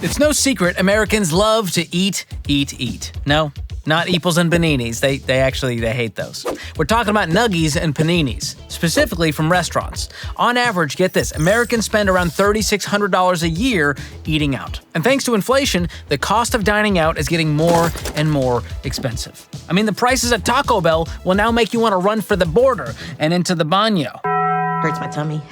It's no secret Americans love to eat. No, not Eeples and Paninis. They hate those. We're talking about nuggies and paninis, specifically from restaurants. On average, get this, Americans spend around $3,600 a year eating out. And thanks to inflation, the cost of dining out is getting more and more expensive. I mean, the prices at Taco Bell will now make you want to run for the border and into the baño. Hurts my tummy.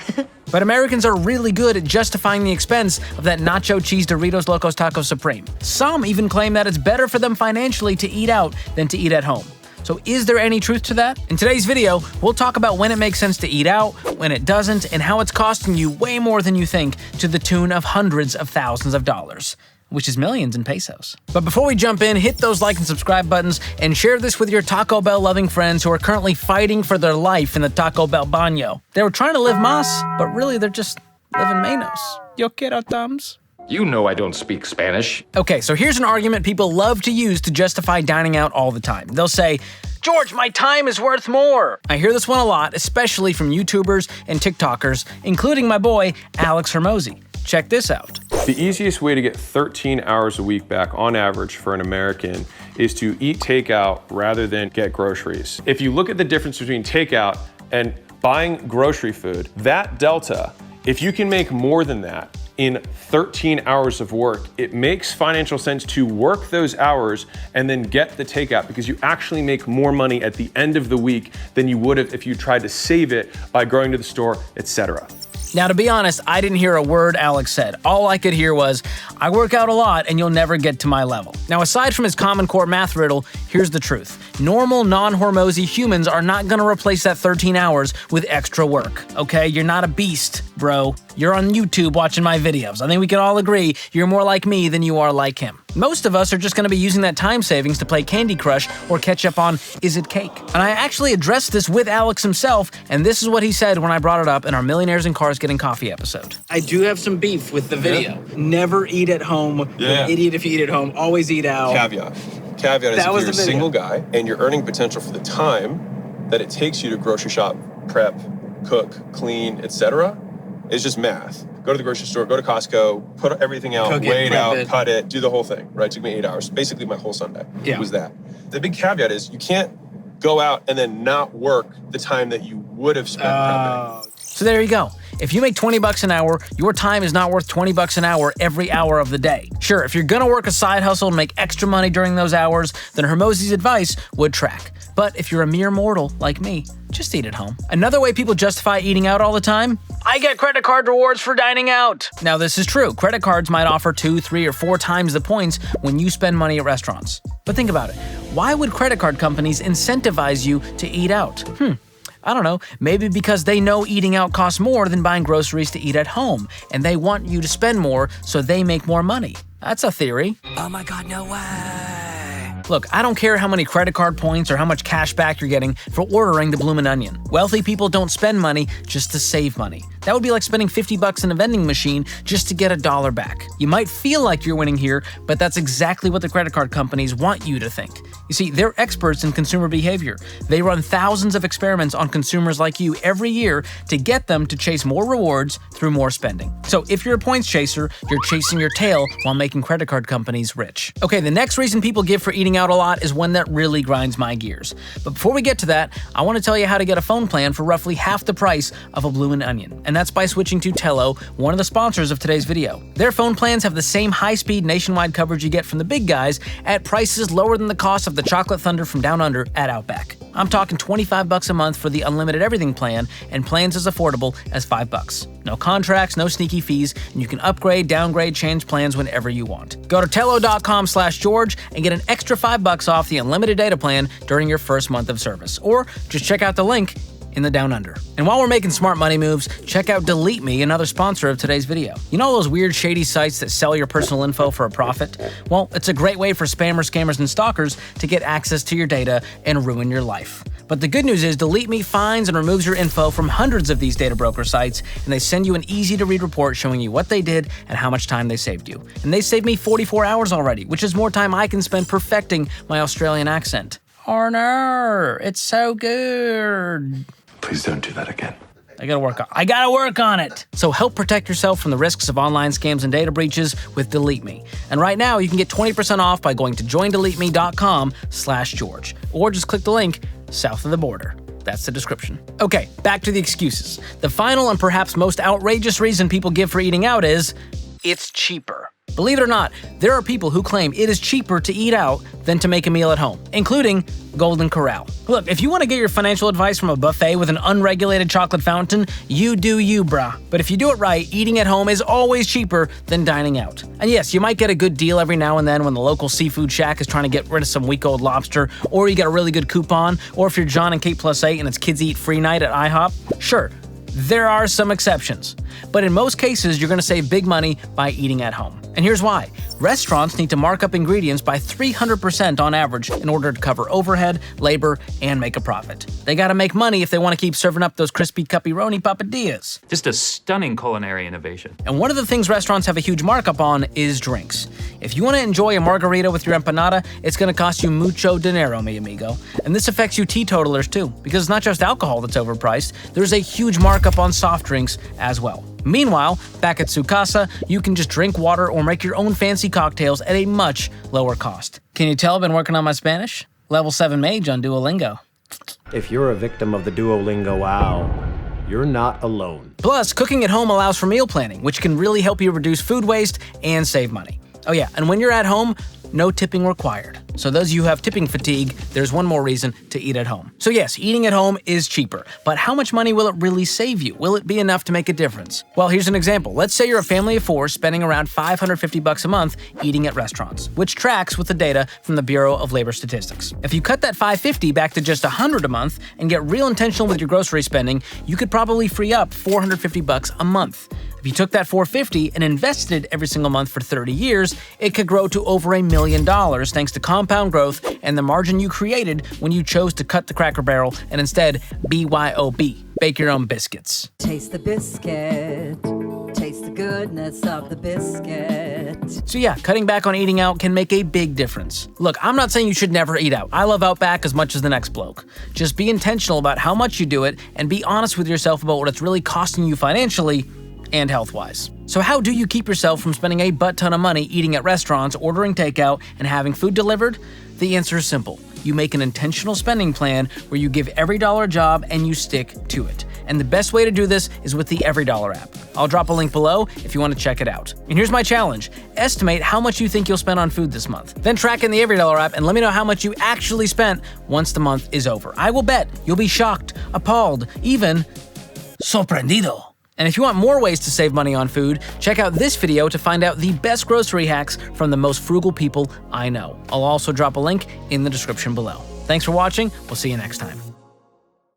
But Americans are really good at justifying the expense of that nacho cheese Doritos Locos Taco Supreme. Some even claim that it's better for them financially to eat out than to eat at home. So is there any truth to that? In today's video, we'll talk about when it makes sense to eat out, when it doesn't, and how it's costing you way more than you think, to the tune of hundreds of thousands of dollars, which is millions in pesos. But before we jump in, hit those like and subscribe buttons and share this with your Taco Bell loving friends who are currently fighting for their life in the Taco Bell baño. They were trying to live más, but really they're just living menos. Yo quiero thumbs. You know I don't speak Spanish. Okay, so here's an argument people love to use to justify dining out all the time. They'll say, George, my time is worth more. I hear this one a lot, especially from YouTubers and TikTokers, including my boy, Alex Hormozi. Check this out. The easiest way to get 13 hours a week back on average for an American is to eat takeout rather than get groceries. If you look at the difference between takeout and buying grocery food, that delta, if you can make more than that in 13 hours of work, it makes financial sense to work those hours and then get the takeout because you actually make more money at the end of the week than you would have if you tried to save it by going to the store, etc. Now, to be honest, I didn't hear a word Alex said. All I could hear was, I work out a lot and you'll never get to my level. Now, aside from his Common Core math riddle, here's the truth. Normal, non-Hormozi humans are not gonna replace that 13 hours with extra work, okay? You're not a beast, bro. You're on YouTube watching my videos. I think we can all agree you're more like me than you are like him. Most of us are just gonna be using that time savings to play Candy Crush or catch up on Is It Cake? And I actually addressed this with Alex himself, and this is what he said when I brought it up in our Millionaires in Cars Getting Coffee episode. I do have some beef with the video. Never eat at home. You're an idiot if you eat at home. Always eat out. Caveat is if you're a single guy and your earning potential for the time that it takes you to grocery shop, prep, cook, clean, etc. is just math. Go to the grocery store, go to Costco, put everything out, weigh it out, cut it, do the whole thing, right? It took me 8 hours. Basically my whole Sunday was that. The big caveat is you can't go out and then not work the time that you would have spent prepping. So there you go. If you make 20 bucks an hour, your time is not worth 20 bucks an hour every hour of the day. Sure, if you're gonna work a side hustle and make extra money during those hours, then Hormozi's advice would track. But if you're a mere mortal like me, just eat at home. Another way people justify eating out all the time, I get credit card rewards for dining out. Now this is true. Credit cards might offer 2, 3, or 4 times the points when you spend money at restaurants. But think about it. Why would credit card companies incentivize you to eat out? I don't know, maybe because they know eating out costs more than buying groceries to eat at home, and they want you to spend more so they make more money. That's a theory. Oh my God, no way. Look, I don't care how many credit card points or how much cash back you're getting for ordering the Bloomin' Onion. Wealthy people don't spend money just to save money. That would be like spending 50 bucks in a vending machine just to get $1 back. You might feel like you're winning here, but that's exactly what the credit card companies want you to think. You see, they're experts in consumer behavior. They run thousands of experiments on consumers like you every year to get them to chase more rewards through more spending. So if you're a points chaser, you're chasing your tail while making credit card companies rich. Okay, the next reason people give for eating out a lot is one that really grinds my gears. But before we get to that, I want to tell you how to get a phone plan for roughly half the price of a Bloomin' Onion. And that's by switching to Tello, one of the sponsors of today's video. Their phone plans have the same high-speed nationwide coverage you get from the big guys at prices lower than the cost of the Chocolate Thunder from Down Under at Outback. I'm talking 25 bucks a month for the unlimited everything plan, and plans as affordable as 5 bucks. No contracts, no sneaky fees, and you can upgrade, downgrade, change plans whenever you want. Go to tello.com/George and get an extra 5 bucks off the unlimited data plan during your first month of service. Or just check out the link in the Down Under. And while we're making smart money moves, check out Delete Me, another sponsor of today's video. You know those weird shady sites that sell your personal info for a profit? Well, it's a great way for spammers, scammers, and stalkers to get access to your data and ruin your life. But the good news is Delete Me finds and removes your info from hundreds of these data broker sites, and they send you an easy-to-read report showing you what they did and how much time they saved you. And they saved me 44 hours already, which is more time I can spend perfecting my Australian accent. Arner, it's so good. Please don't do that again. I gotta work on it. So help protect yourself from the risks of online scams and data breaches with Delete Me. And right now you can get 20% off by going to joindeleteme.com/George, or just click the link south of the border. That's the description. Okay, back to the excuses. The final and perhaps most outrageous reason people give for eating out is, it's cheaper. Believe it or not, there are people who claim it is cheaper to eat out than to make a meal at home, including Golden Corral. Look, if you want to get your financial advice from a buffet with an unregulated chocolate fountain, you do you, brah. But if you do it right, eating at home is always cheaper than dining out. And yes, you might get a good deal every now and then when the local seafood shack is trying to get rid of some week-old lobster, or you get a really good coupon, or if you're John and Kate +8 and it's Kids Eat Free Night at IHOP. Sure, there are some exceptions. But in most cases, you're going to save big money by eating at home. And here's why. Restaurants need to mark up ingredients by 300% on average in order to cover overhead, labor, and make a profit. They gotta make money if they want to keep serving up those crispy cuppy-roni papadillas. Just a stunning culinary innovation. And one of the things restaurants have a huge markup on is drinks. If you want to enjoy a margarita with your empanada, it's going to cost you mucho dinero, mi amigo. And this affects you teetotalers too, because it's not just alcohol that's overpriced, there's a huge markup on soft drinks as well. Meanwhile, back at Sukasa, you can just drink water or make your own fancy cocktails at a much lower cost. Can you tell I've been working on my Spanish? Level 7 mage on Duolingo. If you're a victim of the Duolingo wow, you're not alone. Plus, cooking at home allows for meal planning, which can really help you reduce food waste and save money. Oh yeah, and when you're at home, no tipping required. So those of you who have tipping fatigue, there's one more reason to eat at home. So yes, eating at home is cheaper, but how much money will it really save you? Will it be enough to make a difference? Well, here's an example. Let's say you're a family of 4 spending around $550 a month eating at restaurants, which tracks with the data from the Bureau of Labor Statistics. If you cut that $550 back to just $100 a month and get real intentional with your grocery spending, you could probably free up $450 a month. If you took that $450 and invested it every single month for 30 years, it could grow to over $1 million thanks to compound growth and the margin you created when you chose to cut the Cracker Barrel and instead BYOB, bake your own biscuits. Taste the biscuit. Taste the goodness of the biscuit. So yeah, cutting back on eating out can make a big difference. Look, I'm not saying you should never eat out. I love Outback as much as the next bloke. Just be intentional about how much you do it and be honest with yourself about what it's really costing you financially and health-wise. So how do you keep yourself from spending a butt ton of money eating at restaurants, ordering takeout, and having food delivered? The answer is simple. You make an intentional spending plan where you give every dollar a job and you stick to it. And the best way to do this is with the EveryDollar app. I'll drop a link below if you want to check it out. And here's my challenge. Estimate how much you think you'll spend on food this month. Then track in the EveryDollar app and let me know how much you actually spent once the month is over. I will bet you'll be shocked, appalled, even sorprendido. And if you want more ways to save money on food, check out this video to find out the best grocery hacks from the most frugal people I know. I'll also drop a link in the description below. Thanks for watching. We'll see you next time.